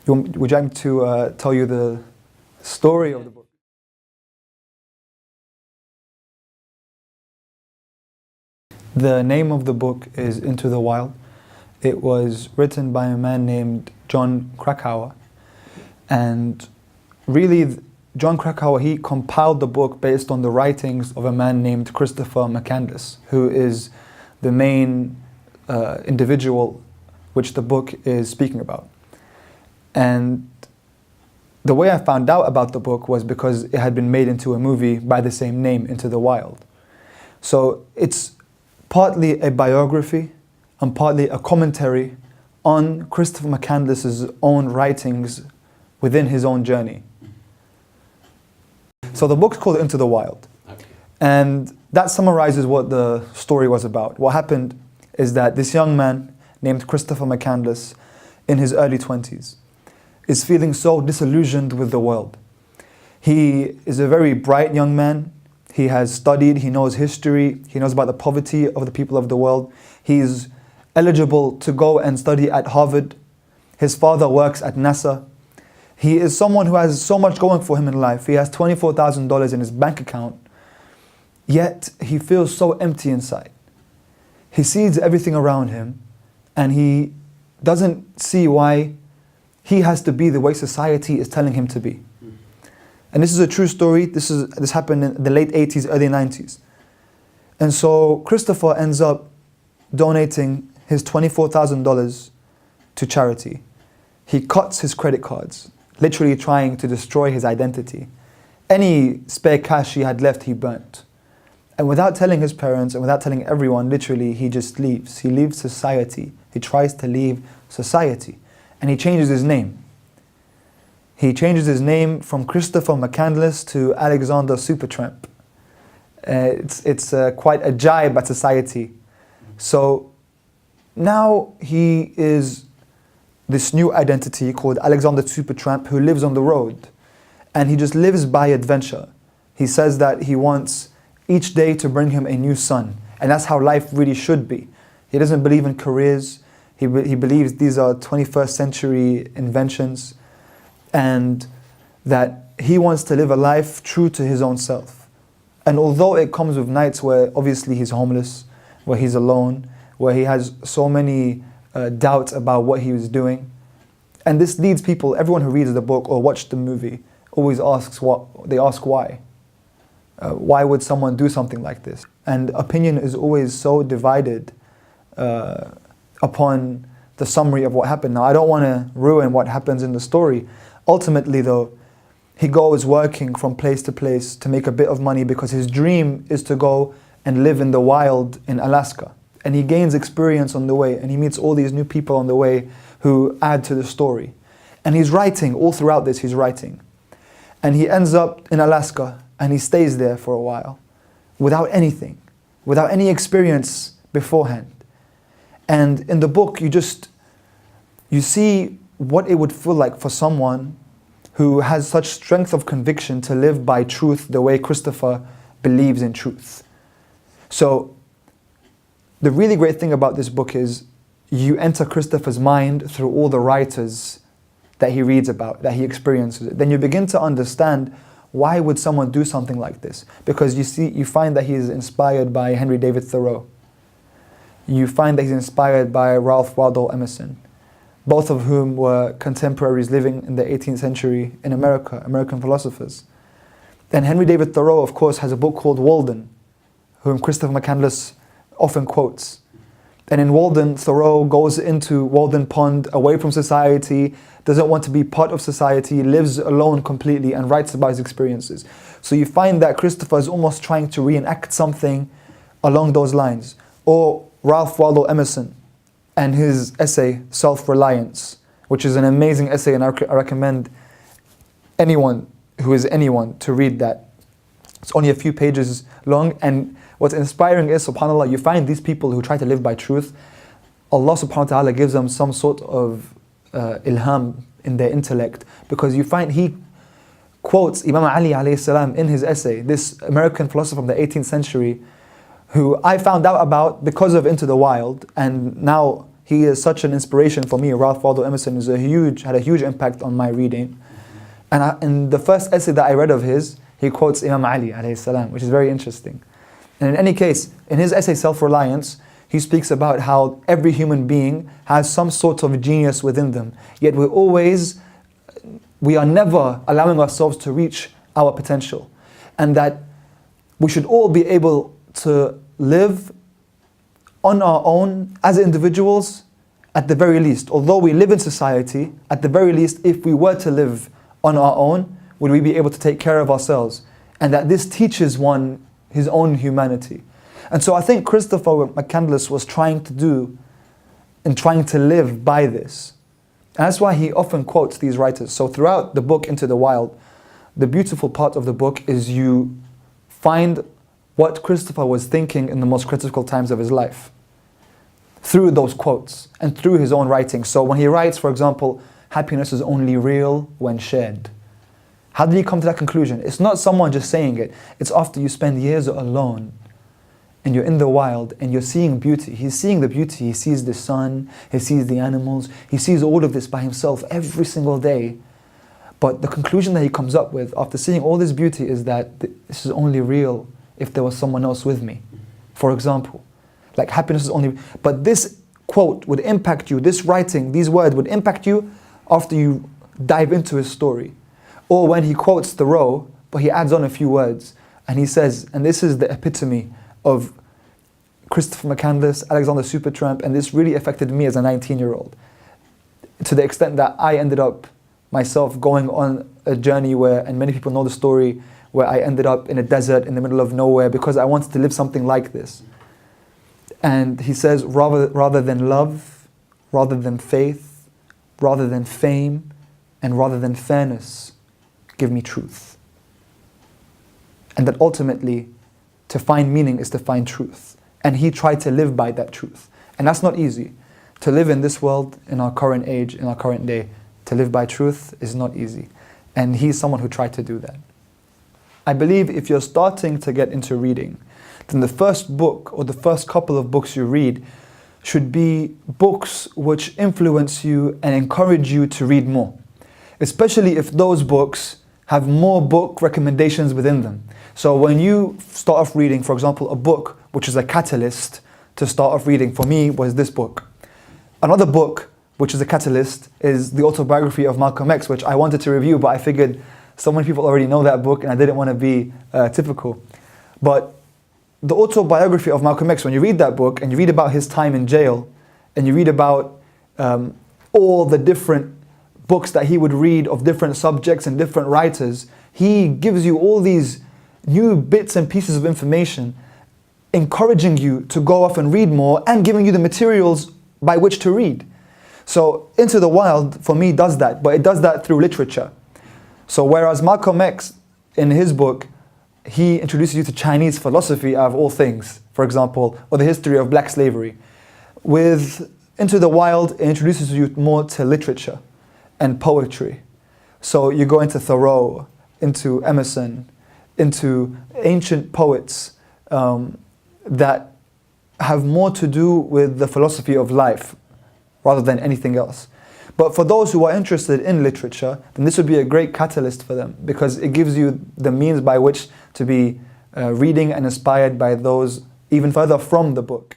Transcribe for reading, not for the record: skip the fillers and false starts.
Would you like me to tell you the story of the book? The name of the book is Into the Wild. It was written by a man named Jon Krakauer. And really, Jon Krakauer, he compiled the book based on the writings of a man named Christopher McCandless, who is the main individual which the book is speaking about. And the way I found out about the book was because it had been made into a movie by the same name, Into the Wild. So it's partly a biography and partly a commentary on Christopher McCandless's own writings within his own journey. So the book's called Into the Wild. Okay. And that summarizes what the story was about. What happened is that this young man named Christopher McCandless, in his early 20s, is feeling so disillusioned with the world. He is a very bright young man. He has studied, he knows history, he knows about the poverty of the people of the world. He's eligible to go and study at Harvard. His father works at NASA. He is someone who has so much going for him in life. He has $24,000 in his bank account, yet he feels so empty inside. He sees everything around him and he doesn't see why he has to be the way society is telling him to be. And this is a true story. This happened in the late 80s, early 90s. And so Christopher ends up donating his $24,000 to charity. He cuts his credit cards, literally trying to destroy his identity. Any spare cash he had left, he burnt. And without telling his parents and without telling everyone, literally, he just leaves. He leaves society. He tries to leave society. And he changes his name. He changes his name from Christopher McCandless to Alexander Supertramp. It's quite a jibe at society. So now he is this new identity called Alexander Supertramp, who lives on the road. And he just lives by adventure. He says that he wants each day to bring him a new sun. And that's how life really should be. He doesn't believe in careers. He believes these are 21st century inventions, and that he wants to live a life true to his own self. And although it comes with nights where obviously he's homeless, where he's alone, where he has so many doubts about what he was doing, and this leads people, everyone who reads the book or watched the movie, always asks why. Why would someone do something like this? And opinion is always so divided upon the summary of what happened. Now, I don't want to ruin what happens in the story. Ultimately, though, he goes working from place to place to make a bit of money because his dream is to go and live in the wild in Alaska. And he gains experience on the way, and he meets all these new people on the way who add to the story. And he's writing, all throughout this he's writing. And he ends up in Alaska, and he stays there for a while without anything, without any experience beforehand. And in the book, you see what it would feel like for someone who has such strength of conviction to live by truth the way Christopher believes in truth. So the really great thing about this book is you enter Christopher's mind through all the writers that he reads about, that he experiences. Then you begin to understand, why would someone do something like this? Because you find that he is inspired by Henry David Thoreau. You find that he's inspired by Ralph Waldo Emerson, both of whom were contemporaries living in the 18th century in America, American philosophers. And Henry David Thoreau, of course, has a book called Walden, whom Christopher McCandless often quotes. And in Walden, Thoreau goes into Walden Pond, away from society, doesn't want to be part of society, lives alone completely, and writes about his experiences. So you find that Christopher is almost trying to reenact something along those lines. Or Ralph Waldo Emerson and his essay, Self-Reliance, which is an amazing essay, and I recommend anyone who is anyone to read that. It's only a few pages long, and what's inspiring is, subhanAllah, you find these people who try to live by truth, Allah subhanahu wa ta'ala gives them some sort of ilham in their intellect, because you find he quotes Imam Ali alayhi salam in his essay, this American philosopher from the 18th century, who I found out about because of Into the Wild, and now he is such an inspiration for me. Ralph Waldo Emerson is had a huge impact on my reading. And in the first essay that I read of his, he quotes Imam Ali alayhi salam, which is very interesting. And in any case, in his essay Self-Reliance, he speaks about how every human being has some sort of genius within them, yet we are never allowing ourselves to reach our potential. And that we should all be able to live on our own as individuals at the very least. Although we live in society, at the very least, if we were to live on our own, would we be able to take care of ourselves? And that this teaches one his own humanity. And so I think Christopher McCandless was trying to do and trying to live by this. And that's why he often quotes these writers. So throughout the book Into the Wild, the beautiful part of the book is you find what Christopher was thinking in the most critical times of his life through those quotes and through his own writing. So when he writes, for example, happiness is only real when shared. How did he come to that conclusion? It's not someone just saying it. It's after you spend years alone and you're in the wild and you're seeing beauty. He's seeing the beauty. He sees the sun, he sees the animals, he sees all of this by himself every single day. But the conclusion that he comes up with after seeing all this beauty is that this is only real if there was someone else with me. For example, like happiness is only... But this quote would impact you, this writing, these words would impact you after you dive into his story. Or when he quotes Thoreau, but he adds on a few words, and he says, and this is the epitome of Christopher McCandless, Alexander Supertramp, and this really affected me as a 19-year-old, to the extent that I ended up myself going on a journey where, and many people know the story, where I ended up in a desert in the middle of nowhere because I wanted to live something like this. And he says, rather than love, rather than faith, rather than fame, and rather than fairness, give me truth. And that ultimately, to find meaning is to find truth. And he tried to live by that truth. And that's not easy. To live in this world, in our current age, in our current day, to live by truth is not easy. And he's someone who tried to do that. I believe if you're starting to get into reading, then the first book or the first couple of books you read should be books which influence you and encourage you to read more. Especially if those books have more book recommendations within them. So when you start off reading, for example, a book which is a catalyst to start off reading, for me, was this book. Another book which is a catalyst is the autobiography of Malcolm X, which I wanted to review, but I figured so many people already know that book and I didn't want to be typical. But the autobiography of Malcolm X, when you read that book and you read about his time in jail and you read about all the different books that he would read of different subjects and different writers, he gives you all these new bits and pieces of information, encouraging you to go off and read more and giving you the materials by which to read. So Into the Wild, for me, does that, but it does that through literature. So whereas Malcolm X, in his book, he introduces you to Chinese philosophy out of all things, for example, or the history of black slavery. With Into the Wild, it introduces you more to literature and poetry. So you go into Thoreau, into Emerson, into ancient poets that have more to do with the philosophy of life rather than anything else. But for those who are interested in literature, then this would be a great catalyst for them because it gives you the means by which to be reading and inspired by those even further from the book.